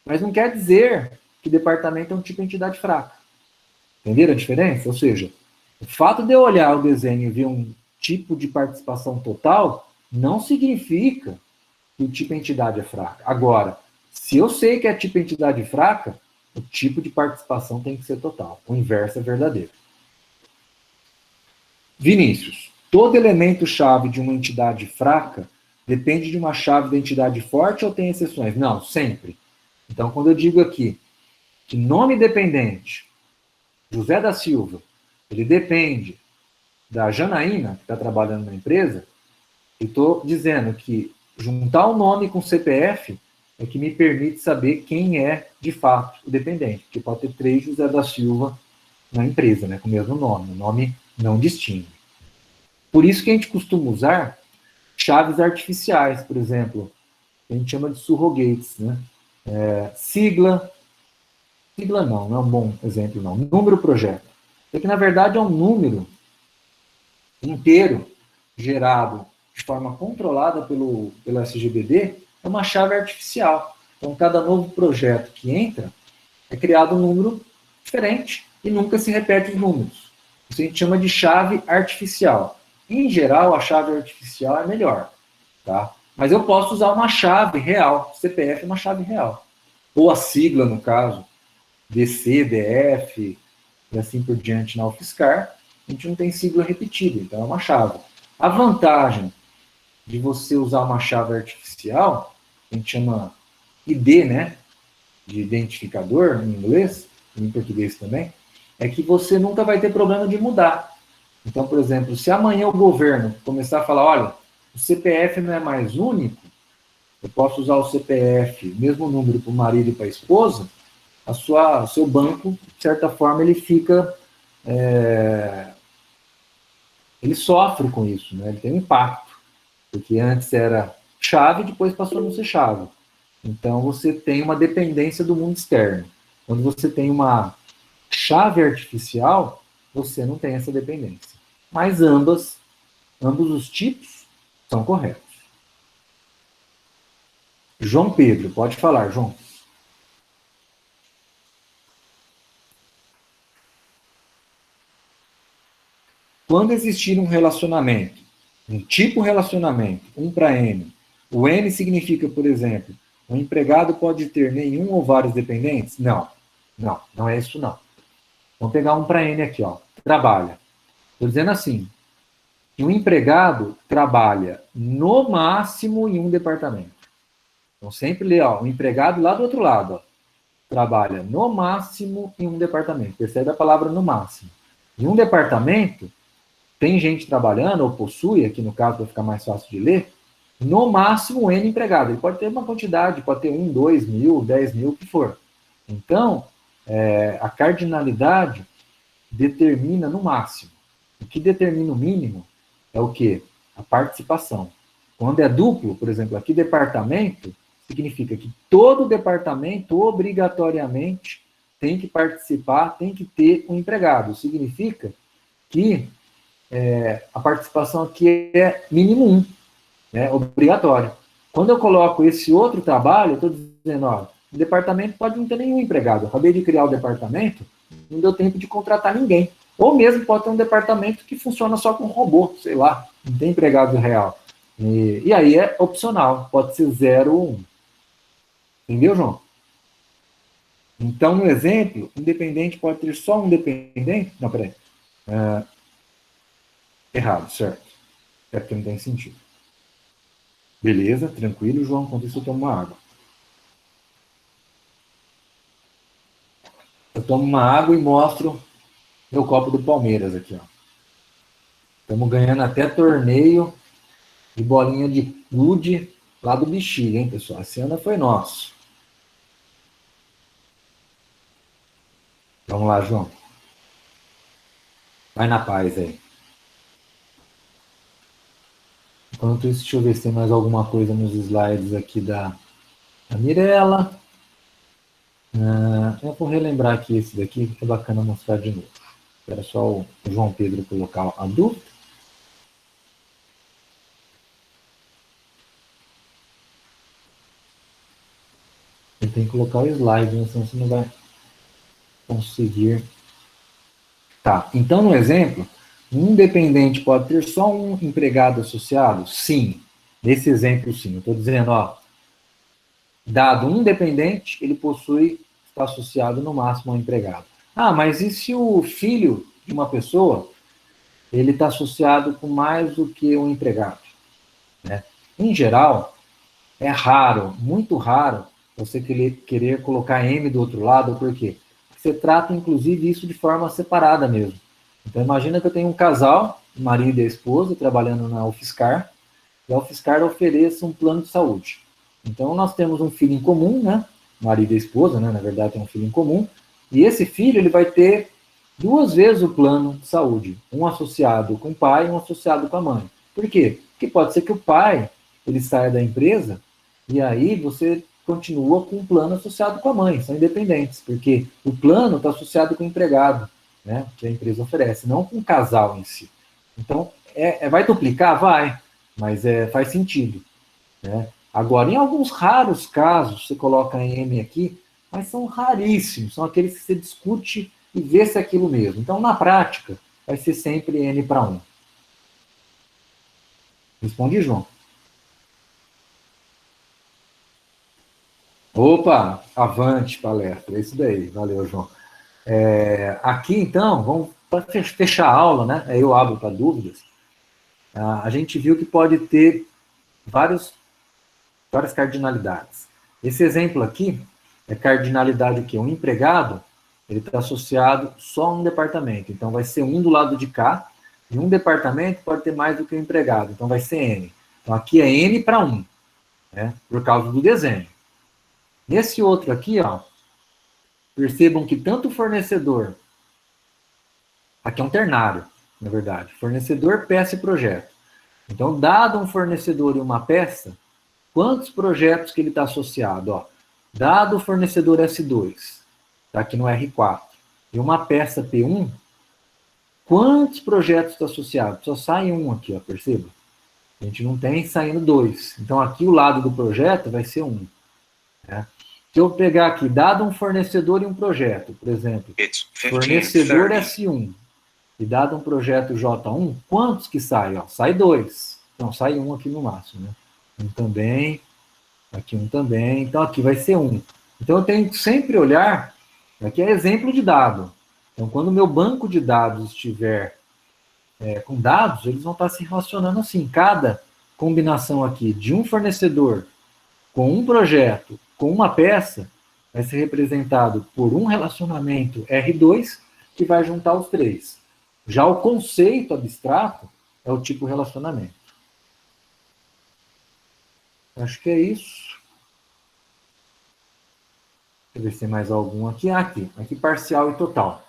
Mas não quer dizer que departamento é um tipo de entidade fraca. Entenderam a diferença? Ou seja, o fato de eu olhar o desenho e ver um tipo de participação total não significa que o tipo de entidade é fraca. Agora, se eu sei que é tipo de entidade fraca, o tipo de participação tem que ser total. O inverso é verdadeiro. Vinícius, todo elemento-chave de uma entidade fraca depende de uma chave da entidade forte ou tem exceções? Não, sempre. Então, quando eu digo aqui que nome dependente, José da Silva, ele depende da Janaína, que está trabalhando na empresa, eu estou dizendo que juntar o nome com o CPF é que me permite saber quem é, de fato, o dependente. Porque pode ter 3 José da Silva na empresa, né, com o mesmo nome. O nome não distingue. Por isso que a gente costuma usar chaves artificiais, por exemplo, a gente chama de surrogates, né? Sigla não é um bom exemplo, não. Número projeto. É que, na verdade, é um número inteiro gerado de forma controlada pelo SGBD, é uma chave artificial. Então, cada novo projeto que entra é criado um número diferente e nunca se repete os números. Isso a gente chama de chave artificial. Em geral, a chave artificial é melhor, tá? Mas eu posso usar uma chave real. CPF é uma chave real. Ou a sigla, no caso, DC, DF, e assim por diante na UFSCar, a gente não tem sigla repetida, então é uma chave. A vantagem de você usar uma chave artificial, a gente chama ID, né, de identificador em inglês, em português também, é que você nunca vai ter problema de mudar. Então, por exemplo, se amanhã o governo começar a falar, olha, o CPF não é mais único, eu posso usar o CPF, mesmo número para o marido e para a esposa, o seu banco, de certa forma, ele fica... ele sofre com isso, né? Ele tem um impacto. Porque antes era chave, depois passou a não ser chave. Então, você tem uma dependência do mundo externo. Quando você tem uma chave artificial, você não tem essa dependência. Mas ambos os tipos são corretos. João Pedro, pode falar, João. Quando existir um relacionamento, um tipo relacionamento, 1 para N, o N significa, por exemplo, um empregado pode ter nenhum ou vários dependentes? Não, não é isso não. Vamos pegar 1 para N aqui, ó. Trabalha. Estou dizendo assim, que um empregado trabalha no máximo em um departamento. Então sempre lê, ó, um empregado lá do outro lado, ó, trabalha no máximo em um departamento. Percebe a palavra no máximo. Em um departamento, tem gente trabalhando, ou possui, aqui no caso para ficar mais fácil de ler, no máximo N empregado. Ele pode ter uma quantidade, pode ter 1, 2 mil, 10 mil, o que for. Então, a cardinalidade determina no máximo. O que determina o mínimo é o quê? A participação. Quando é duplo, por exemplo, aqui departamento, significa que todo departamento obrigatoriamente tem que participar, tem que ter um empregado. Significa que a participação aqui é mínimo 1, né, obrigatório. Quando eu coloco esse outro trabalho, eu estou dizendo, ó, o departamento pode não ter nenhum empregado. Eu acabei de criar o departamento, não deu tempo de contratar ninguém. Ou mesmo pode ter um departamento que funciona só com robô, sei lá, não tem empregado real. E aí é opcional, pode ser 0 ou 1. Entendeu, João? Então, no exemplo, independente pode ter só um dependente. Não, peraí. Errado, certo. É porque não tem sentido. Beleza, tranquilo, João. Enquanto isso, eu tomo uma água. Eu tomo uma água e mostro meu copo do Palmeiras aqui, ó. Estamos ganhando até torneio de bolinha de gude lá do Bexiga, hein, pessoal? Esse ano foi nosso. Vamos lá, João. Vai na paz aí. Enquanto isso, deixa eu ver se tem mais alguma coisa nos slides aqui da Mirella. Eu vou relembrar aqui esse daqui, que é bacana mostrar de novo. Era só o João Pedro colocar a dúvida. Ele tem que colocar o slide, né? Senão você não vai conseguir. Tá, então no exemplo, um dependente pode ter só um empregado associado? Sim. Nesse exemplo, sim. Eu estou dizendo, ó, dado um dependente, ele está associado no máximo a um empregado. Ah, mas e se o filho de uma pessoa, ele está associado com mais do que um empregado? Né? Em geral, é raro, muito raro, você querer colocar M do outro lado, por quê? Porque você trata, inclusive, isso de forma separada mesmo. Então, imagina que eu tenho um casal, o marido e a esposa, trabalhando na UFSCar, e a UFSCar ofereça um plano de saúde. Então, nós temos um filho em comum, né? Marido e a esposa, né? Na verdade, tem um filho em comum, e esse filho ele vai ter 2 vezes o plano de saúde, um associado com o pai e um associado com a mãe. Por quê? Porque pode ser que o pai ele saia da empresa e aí você continua com um plano associado com a mãe, são independentes, porque o plano está associado com o empregado, né, que a empresa oferece, não com o casal em si. Então, vai duplicar? Vai, mas faz sentido. Né? Agora, em alguns raros casos, você coloca M aqui, mas são raríssimos, são aqueles que você discute e vê se é aquilo mesmo. Então, na prática, vai ser sempre N para 1. Respondi, João? Opa, avante palestra, é isso daí, valeu, João. Aqui, então, vamos para fechar a aula, né? Aí eu abro para dúvidas. A gente viu que pode ter várias cardinalidades. Esse exemplo aqui é cardinalidade o quê? Um empregado, ele está associado só a um departamento. Então, vai ser um do lado de cá, e um departamento pode ter mais do que um empregado. Então, vai ser N. Então, aqui é N para 1, né? Por causa do desenho. Nesse outro aqui, ó, percebam que tanto o fornecedor, aqui é um ternário, na verdade, fornecedor, peça e projeto. Então, dado um fornecedor e uma peça, quantos projetos que ele está associado? Ó, dado o fornecedor S2, está aqui no R4, e uma peça P1, quantos projetos está associado? Só sai um aqui, ó, perceba? A gente não tem saindo 2. Então, aqui o lado do projeto vai ser 1. Né? Se eu pegar aqui, dado um fornecedor e um projeto, por exemplo, fornecedor S1 e dado um projeto J1, quantos que saem? Sai 2. Não, sai 1 aqui no máximo. Né? Um também, aqui um também. Então, aqui vai ser 1. Então, eu tenho que sempre olhar, aqui é exemplo de dado. Então, quando o meu banco de dados estiver com dados, eles vão estar se relacionando assim. Cada combinação aqui de um fornecedor com um projeto, com uma peça, vai ser representado por um relacionamento R2 que vai juntar os 3. Já o conceito abstrato é o tipo relacionamento. Acho que é isso. Deixa eu ver se tem mais algum aqui. Aqui parcial e total.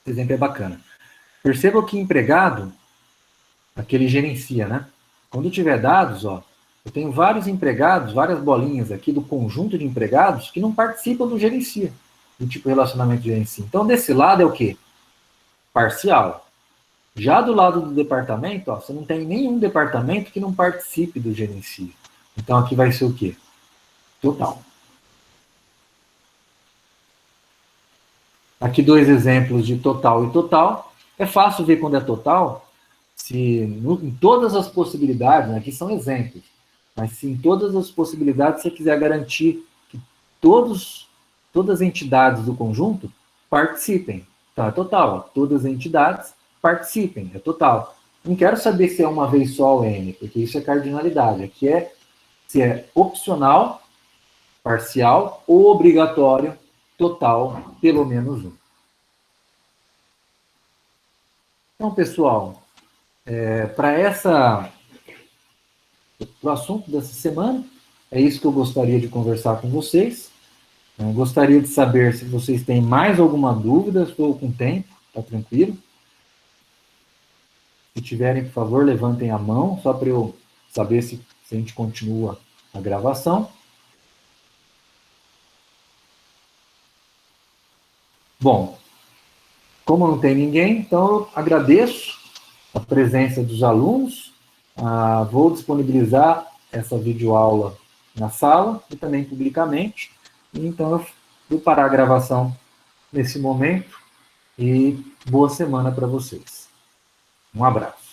Esse exemplo é bacana. Perceba que empregado, aquele gerencia, né? Quando tiver dados, ó, eu tenho vários empregados, várias bolinhas aqui do conjunto de empregados que não participam do gerencia. do tipo relacionamento gerencia. Então, desse lado é o quê? Parcial. Já do lado do departamento, ó, você não tem nenhum departamento que não participe do gerencia. Então, aqui vai ser o quê? Total. Aqui 2 exemplos de total e total. É fácil ver quando é total, se em todas as possibilidades, né, aqui são exemplos, mas se em todas as possibilidades você quiser garantir que todas as entidades do conjunto participem. Então é total, ó, todas as entidades participem, é total. Não quero saber se é uma vez só o N, porque isso é cardinalidade. Aqui é se é opcional, parcial ou obrigatório, total, pelo menos um. Então, pessoal, para o assunto dessa semana, é isso que eu gostaria de conversar com vocês. Eu gostaria de saber se vocês têm mais alguma dúvida, estou com tempo, está tranquilo. Se tiverem, por favor, levantem a mão, só para eu saber se a gente continua a gravação. Bom, como não tem ninguém, então eu agradeço a presença dos alunos. Vou disponibilizar essa videoaula na sala e também publicamente. Então eu vou parar a gravação nesse momento e boa semana para vocês. Um abraço.